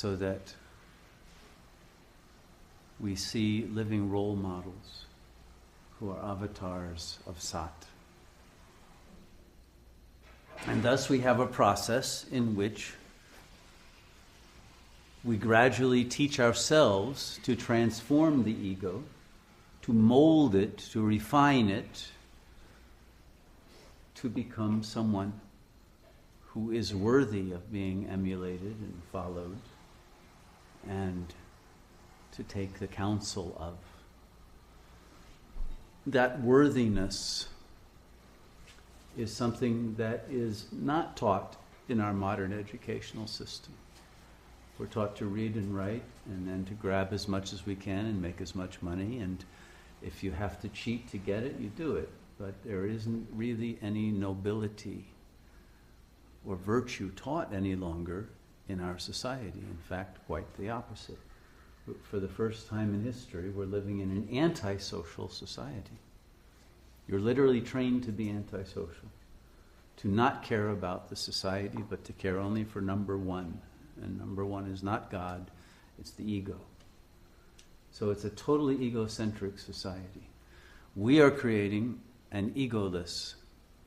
so that we see living role models who are avatars of Sat. And thus we have a process in which we gradually teach ourselves to transform the ego, to mold it, to refine it, to become someone who is worthy of being emulated and followed, and to take the counsel of. That worthiness is something that is not taught in our modern educational system. We're taught to read and write and then to grab as much as we can and make as much money, and if you have to cheat to get it, you do it. But there isn't really any nobility or virtue taught any longer in our society. In fact, quite the opposite. For the first time in history, we're living in an antisocial society. You're literally trained to be antisocial, to not care about the society, but to care only for number one. And number one is not God, it's the ego. So it's a totally egocentric society. We are creating an egoless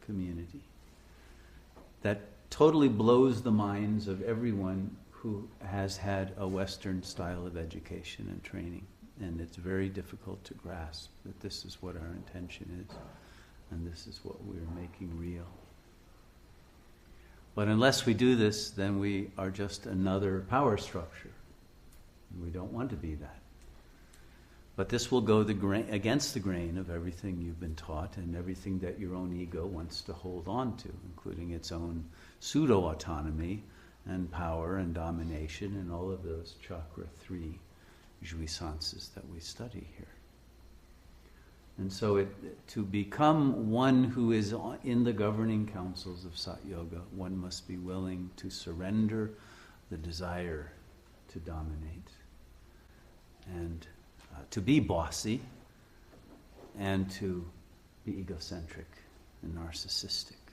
community that totally blows the minds of everyone who has had a Western style of education and training. And it's very difficult to grasp that this is what our intention is, and this is what we're making real. But unless we do this, then we are just another power structure. And we don't want to be that. But this will go against the grain of everything you've been taught and everything that your own ego wants to hold on to, including its own pseudo-autonomy and power and domination and all of those chakra 3 jouissances that we study here. And so to become one who is in the governing councils of Sat Yoga, one must be willing to surrender the desire to dominate and to be bossy and to be egocentric and narcissistic.